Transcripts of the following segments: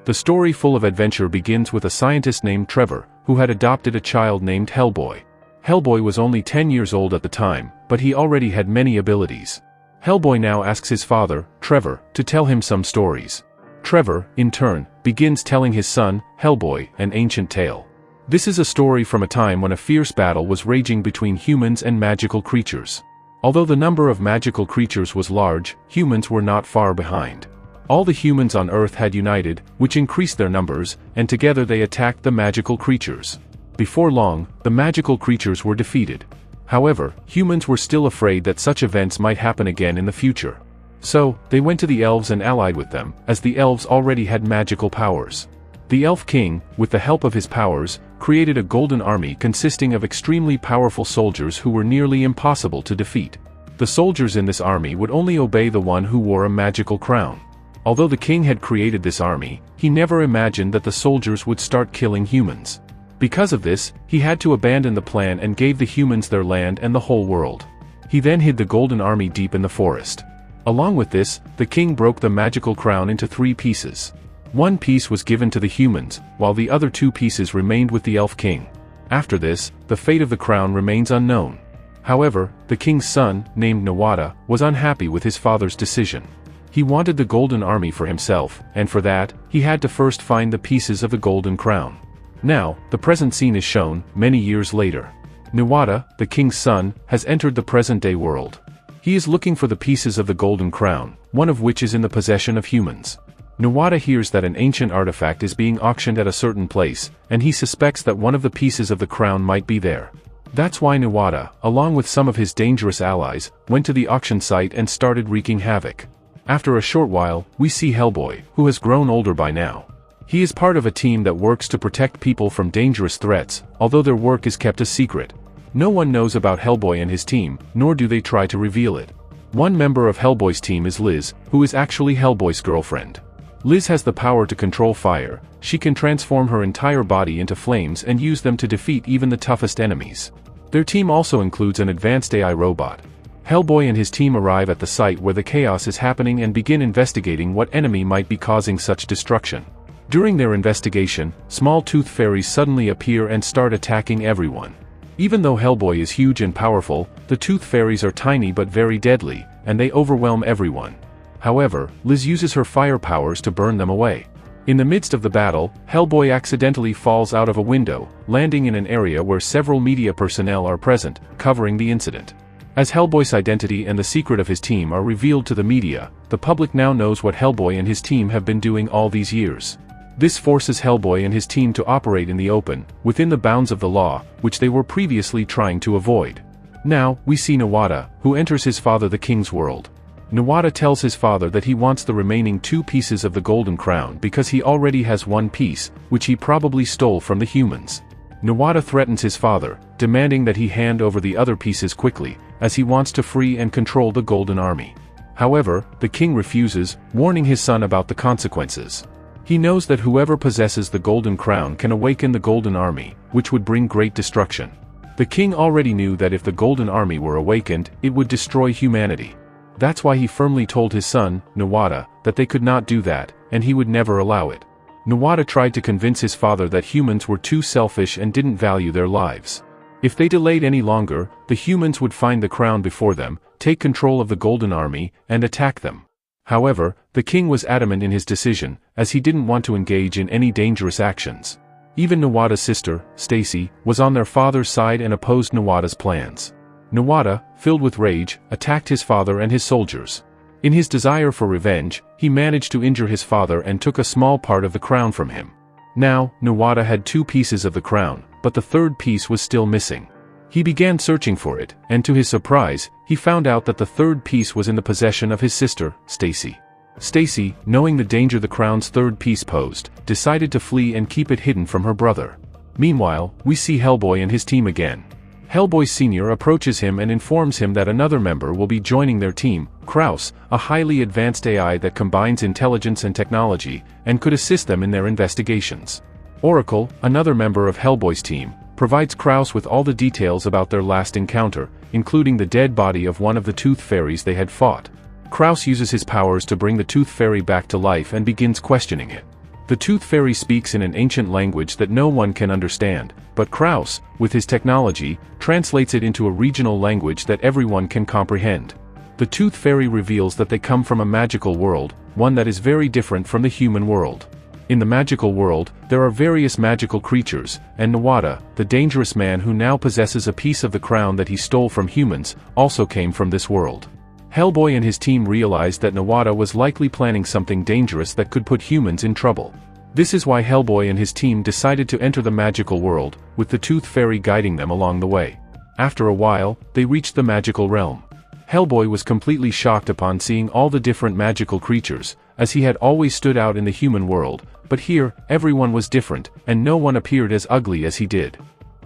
The story full of adventure begins with a scientist named Trevor, who had adopted a child named Hellboy. Hellboy was only 10 years old at the time, but he already had many abilities. Hellboy now asks his father, Trevor, to tell him some stories. Trevor, in turn, begins telling his son, Hellboy, an ancient tale. This is a story from a time when a fierce battle was raging between humans and magical creatures. Although the number of magical creatures was large, humans were not far behind. All the humans on Earth had united, which increased their numbers, and together they attacked the magical creatures. Before long, the magical creatures were defeated. However, humans were still afraid that such events might happen again in the future. So, they went to the elves and allied with them, as the elves already had magical powers. The Elf King, with the help of his powers, created a golden army consisting of extremely powerful soldiers who were nearly impossible to defeat. The soldiers in this army would only obey the one who wore a magical crown. Although the king had created this army, he never imagined that the soldiers would start killing humans. Because of this, he had to abandon the plan and gave the humans their land and the whole world. He then hid the golden army deep in the forest. Along with this, the king broke the magical crown into 3 pieces. One piece was given to the humans, while the other 2 pieces remained with the Elf King. After this, the fate of the crown remains unknown. However, the king's son, named Nuada, was unhappy with his father's decision. He wanted the golden army for himself, and for that, he had to first find the pieces of the golden crown. Now, the present scene is shown, many years later. Nuada, the king's son, has entered the present-day world. He is looking for the pieces of the golden crown, one of which is in the possession of humans. Nuada hears that an ancient artifact is being auctioned at a certain place, and he suspects that one of the pieces of the crown might be there. That's why Nuada, along with some of his dangerous allies, went to the auction site and started wreaking havoc. After a short while, we see Hellboy, who has grown older by now. He is part of a team that works to protect people from dangerous threats, although their work is kept a secret. No one knows about Hellboy and his team, nor do they try to reveal it. One member of Hellboy's team is Liz, who is actually Hellboy's girlfriend. Liz has the power to control fire. She can transform her entire body into flames and use them to defeat even the toughest enemies. Their team also includes an advanced AI robot. Hellboy and his team arrive at the site where the chaos is happening and begin investigating what enemy might be causing such destruction. During their investigation, small tooth fairies suddenly appear and start attacking everyone. Even though Hellboy is huge and powerful, the tooth fairies are tiny but very deadly, and they overwhelm everyone. However, Liz uses her fire powers to burn them away. In the midst of the battle, Hellboy accidentally falls out of a window, landing in an area where several media personnel are present, covering the incident. As Hellboy's identity and the secret of his team are revealed to the media, the public now knows what Hellboy and his team have been doing all these years. This forces Hellboy and his team to operate in the open, within the bounds of the law, which they were previously trying to avoid. Now, we see Nuada, who enters his father the king's world. Nuada tells his father that he wants the remaining 2 pieces of the golden crown because he already has 1 piece, which he probably stole from the humans. Nuada threatens his father, demanding that he hand over the other pieces quickly, as he wants to free and control the golden army. However, the king refuses, warning his son about the consequences. He knows that whoever possesses the golden crown can awaken the golden army, which would bring great destruction. The king already knew that if the golden army were awakened, it would destroy humanity. That's why he firmly told his son, Nuada, that they could not do that, and he would never allow it. Nuada tried to convince his father that humans were too selfish and didn't value their lives. If they delayed any longer, the humans would find the crown before them, take control of the golden army, and attack them. However, the king was adamant in his decision, as he didn't want to engage in any dangerous actions. Even Nuada's sister, Stacy, was on their father's side and opposed Nuada's plans. Nuada, filled with rage, attacked his father and his soldiers. In his desire for revenge, he managed to injure his father and took a small part of the crown from him. Now, Nuada had 2 pieces of the crown, but the 3rd piece was still missing. He began searching for it, and to his surprise, he found out that the 3rd piece was in the possession of his sister, Stacy. Stacy, knowing the danger the crown's 3rd piece posed, decided to flee and keep it hidden from her brother. Meanwhile, we see Hellboy and his team again. Hellboy Sr. approaches him and informs him that another member will be joining their team, Kraus, a highly advanced AI that combines intelligence and technology, and could assist them in their investigations. Oracle, another member of Hellboy's team, provides Kraus with all the details about their last encounter, including the dead body of one of the tooth fairies they had fought. Kraus uses his powers to bring the tooth fairy back to life and begins questioning it. The Tooth Fairy speaks in an ancient language that no one can understand, but Kraus, with his technology, translates it into a regional language that everyone can comprehend. The Tooth Fairy reveals that they come from a magical world, one that is very different from the human world. In the magical world, there are various magical creatures, and Nuada, the dangerous man who now possesses a piece of the crown that he stole from humans, also came from this world. Hellboy and his team realized that Nuada was likely planning something dangerous that could put humans in trouble. This is why Hellboy and his team decided to enter the magical world, with the Tooth Fairy guiding them along the way. After a while, they reached the magical realm. Hellboy was completely shocked upon seeing all the different magical creatures, as he had always stood out in the human world, but here, everyone was different, and no one appeared as ugly as he did.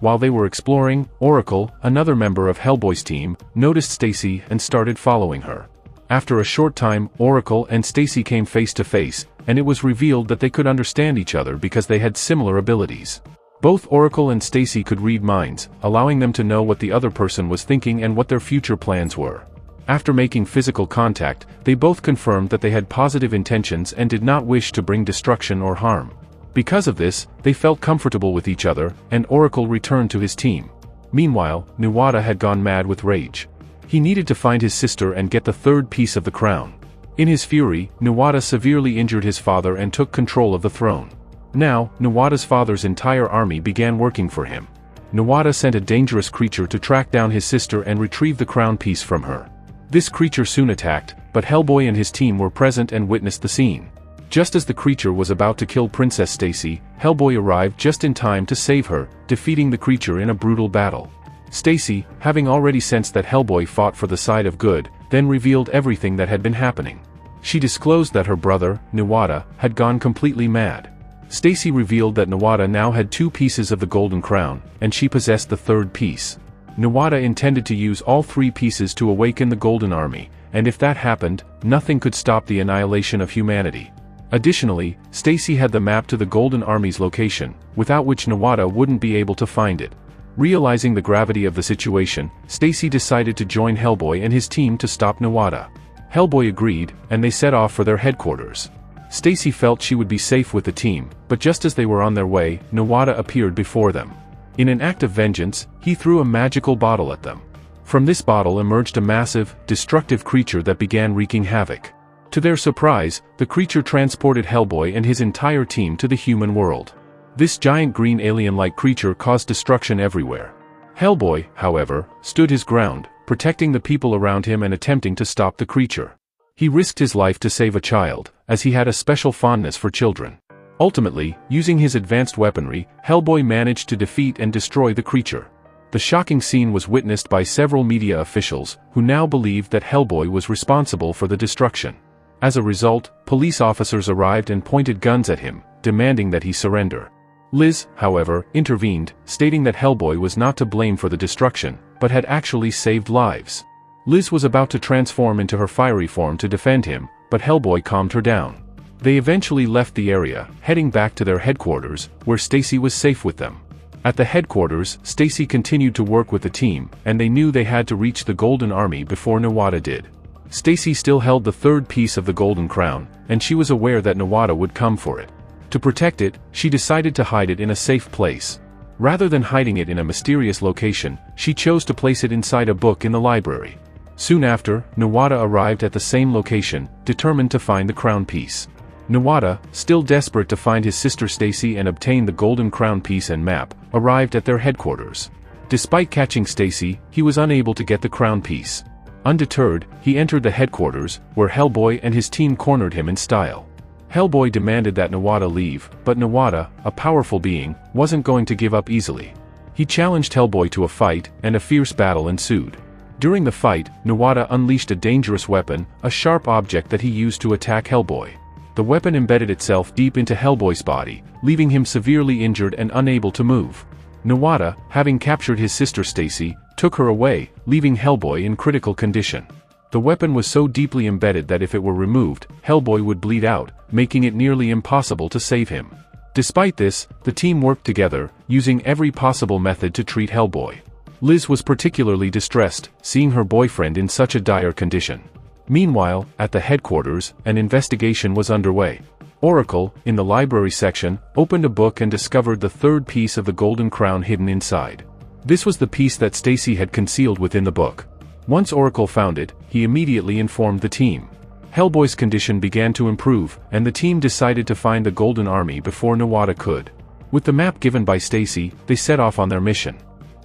While they were exploring, Oracle, another member of Hellboy's team, noticed Stacy and started following her. After a short time, Oracle and Stacy came face to face, and it was revealed that they could understand each other because they had similar abilities. Both Oracle and Stacy could read minds, allowing them to know what the other person was thinking and what their future plans were. After making physical contact, they both confirmed that they had positive intentions and did not wish to bring destruction or harm. Because of this, they felt comfortable with each other, and Oracle returned to his team. Meanwhile, Nuada had gone mad with rage. He needed to find his sister and get the third piece of the crown. In his fury, Nuada severely injured his father and took control of the throne. Now, Nuada's father's entire army began working for him. Nuada sent a dangerous creature to track down his sister and retrieve the crown piece from her. This creature soon attacked, but Hellboy and his team were present and witnessed the scene. Just as the creature was about to kill Princess Stacy, Hellboy arrived just in time to save her, defeating the creature in a brutal battle. Stacy, having already sensed that Hellboy fought for the side of good, then revealed everything that had been happening. She disclosed that her brother, Nuada, had gone completely mad. Stacy revealed that Nuada now had 2 pieces of the golden crown, and she possessed the third piece. Nuada intended to use all 3 pieces to awaken the Golden Army, and if that happened, nothing could stop the annihilation of humanity. Additionally, Stacy had the map to the Golden Army's location, without which Nuada wouldn't be able to find it. Realizing the gravity of the situation, Stacy decided to join Hellboy and his team to stop Nuada. Hellboy agreed, and they set off for their headquarters. Stacy felt she would be safe with the team, but just as they were on their way, Nuada appeared before them. In an act of vengeance, he threw a magical bottle at them. From this bottle emerged a massive, destructive creature that began wreaking havoc. To their surprise, the creature transported Hellboy and his entire team to the human world. This giant green alien-like creature caused destruction everywhere. Hellboy, however, stood his ground, protecting the people around him and attempting to stop the creature. He risked his life to save a child, as he had a special fondness for children. Ultimately, using his advanced weaponry, Hellboy managed to defeat and destroy the creature. The shocking scene was witnessed by several media officials, who now believed that Hellboy was responsible for the destruction. As a result, police officers arrived and pointed guns at him, demanding that he surrender. Liz, however, intervened, stating that Hellboy was not to blame for the destruction, but had actually saved lives. Liz was about to transform into her fiery form to defend him, but Hellboy calmed her down. They eventually left the area, heading back to their headquarters, where Stacy was safe with them. At the headquarters, Stacy continued to work with the team, and they knew they had to reach the Golden Army before Nuada did. Stacy still held the third piece of the golden crown, and she was aware that Nuada would come for it. To protect it, she decided to hide it in a safe place. Rather than hiding it in a mysterious location, she chose to place it inside a book in the library. Soon after, Nuada arrived at the same location, determined to find the crown piece. Nuada, still desperate to find his sister Stacy and obtain the golden crown piece and map, arrived at their headquarters. Despite catching Stacy, he was unable to get the crown piece. Undeterred, he entered the headquarters, where Hellboy and his team cornered him in style. Hellboy demanded that Nuada leave, but Nuada, a powerful being, wasn't going to give up easily. He challenged Hellboy to a fight, and a fierce battle ensued. During the fight, Nuada unleashed a dangerous weapon, a sharp object that he used to attack Hellboy. The weapon embedded itself deep into Hellboy's body, leaving him severely injured and unable to move. Nuada, having captured his sister Stacy, took her away, leaving Hellboy in critical condition. The weapon was so deeply embedded that if it were removed, Hellboy would bleed out, making it nearly impossible to save him. Despite this, the team worked together, using every possible method to treat Hellboy. Liz was particularly distressed, seeing her boyfriend in such a dire condition. Meanwhile, at the headquarters, an investigation was underway. Oracle, in the library section, opened a book and discovered the third piece of the golden crown hidden inside. This was the piece that Stacy had concealed within the book. Once Oracle found it, he immediately informed the team. Hellboy's condition began to improve, and the team decided to find the Golden Army before Nuada could. With the map given by Stacy, they set off on their mission.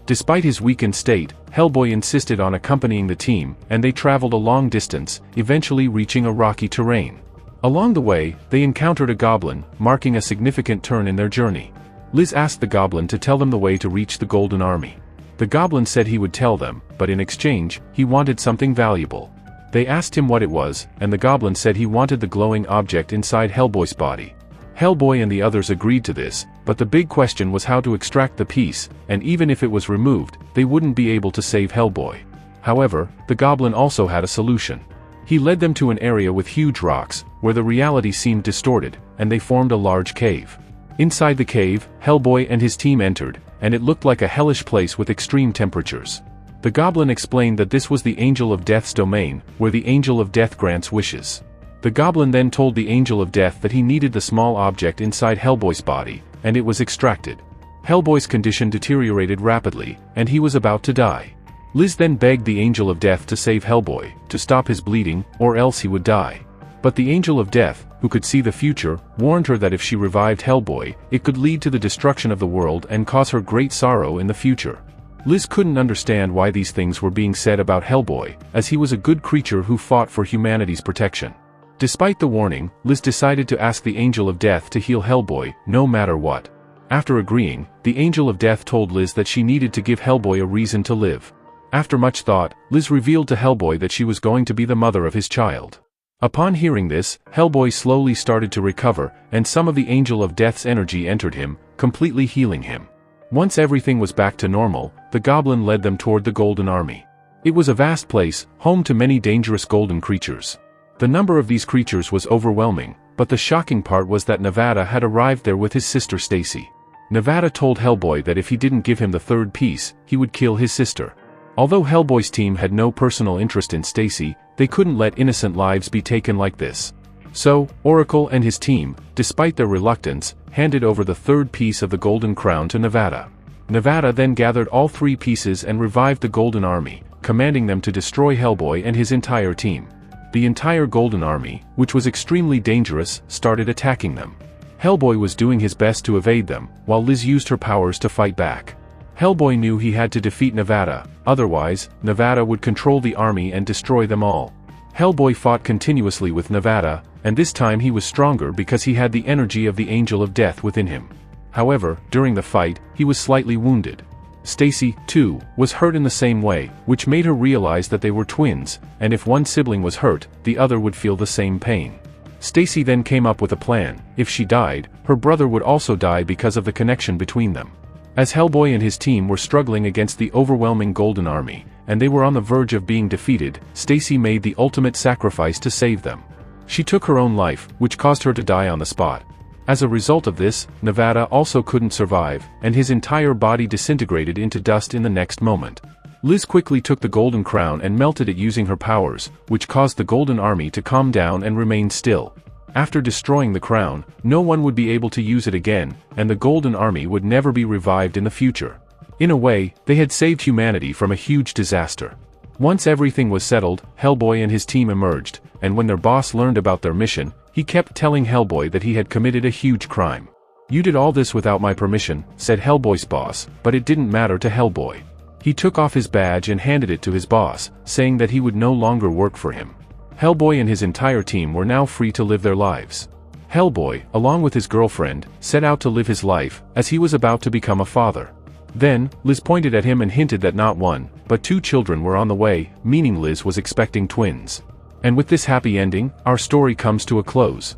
Despite his weakened state, Hellboy insisted on accompanying the team, and they traveled a long distance, eventually reaching a rocky terrain. Along the way, they encountered a goblin, marking a significant turn in their journey. Liz asked the goblin to tell them the way to reach the Golden Army. The goblin said he would tell them, but in exchange, he wanted something valuable. They asked him what it was, and the goblin said he wanted the glowing object inside Hellboy's body. Hellboy and the others agreed to this, but the big question was how to extract the piece, and even if it was removed, they wouldn't be able to save Hellboy. However, the goblin also had a solution. He led them to an area with huge rocks, where the reality seemed distorted, and they formed a large cave. Inside the cave, Hellboy and his team entered, and it looked like a hellish place with extreme temperatures. The goblin explained that this was the Angel of Death's domain, where the Angel of Death grants wishes. The goblin then told the Angel of Death that he needed the small object inside Hellboy's body, and it was extracted. Hellboy's condition deteriorated rapidly, and he was about to die. Liz then begged the Angel of Death to save Hellboy, to stop his bleeding, or else he would die. But the Angel of Death, who could see the future, warned her that if she revived Hellboy, it could lead to the destruction of the world and cause her great sorrow in the future. Liz couldn't understand why these things were being said about Hellboy, as he was a good creature who fought for humanity's protection. Despite the warning, Liz decided to ask the Angel of Death to heal Hellboy, no matter what. After agreeing, the Angel of Death told Liz that she needed to give Hellboy a reason to live. After much thought, Liz revealed to Hellboy that she was going to be the mother of his child. Upon hearing this, Hellboy slowly started to recover, and some of the Angel of Death's energy entered him, completely healing him. Once everything was back to normal, the goblin led them toward the Golden Army. It was a vast place, home to many dangerous golden creatures. The number of these creatures was overwhelming, but the shocking part was that Nuada had arrived there with his sister Stacy. Nuada told Hellboy that if he didn't give him the third piece, he would kill his sister. Although Hellboy's team had no personal interest in Stacy, they couldn't let innocent lives be taken like this. So, Oracle and his team, despite their reluctance, handed over the third piece of the Golden Crown to Nuada. Nuada then gathered all three pieces and revived the Golden Army, commanding them to destroy Hellboy and his entire team. The entire Golden Army, which was extremely dangerous, started attacking them. Hellboy was doing his best to evade them, while Liz used her powers to fight back. Hellboy knew he had to defeat Nuada, otherwise, Nuada would control the army and destroy them all. Hellboy fought continuously with Nuada, and this time he was stronger because he had the energy of the Angel of Death within him. However, during the fight, he was slightly wounded. Stacy, too, was hurt in the same way, which made her realize that they were twins, and if one sibling was hurt, the other would feel the same pain. Stacy then came up with a plan. If she died, her brother would also die because of the connection between them. As Hellboy and his team were struggling against the overwhelming Golden Army, and they were on the verge of being defeated, Stacy made the ultimate sacrifice to save them. She took her own life, which caused her to die on the spot. As a result of this, Nuada also couldn't survive, and his entire body disintegrated into dust in the next moment. Liz quickly took the Golden Crown and melted it using her powers, which caused the Golden Army to calm down and remain still. After destroying the crown, no one would be able to use it again, and the Golden Army would never be revived in the future. In a way, they had saved humanity from a huge disaster. Once everything was settled, Hellboy and his team emerged, and when their boss learned about their mission, he kept telling Hellboy that he had committed a huge crime. "You did all this without my permission," said Hellboy's boss, but it didn't matter to Hellboy. He took off his badge and handed it to his boss, saying that he would no longer work for him. Hellboy and his entire team were now free to live their lives. Hellboy, along with his girlfriend, set out to live his life, as he was about to become a father. Then, Liz pointed at him and hinted that not one, but two children were on the way, meaning Liz was expecting twins. And with this happy ending, our story comes to a close.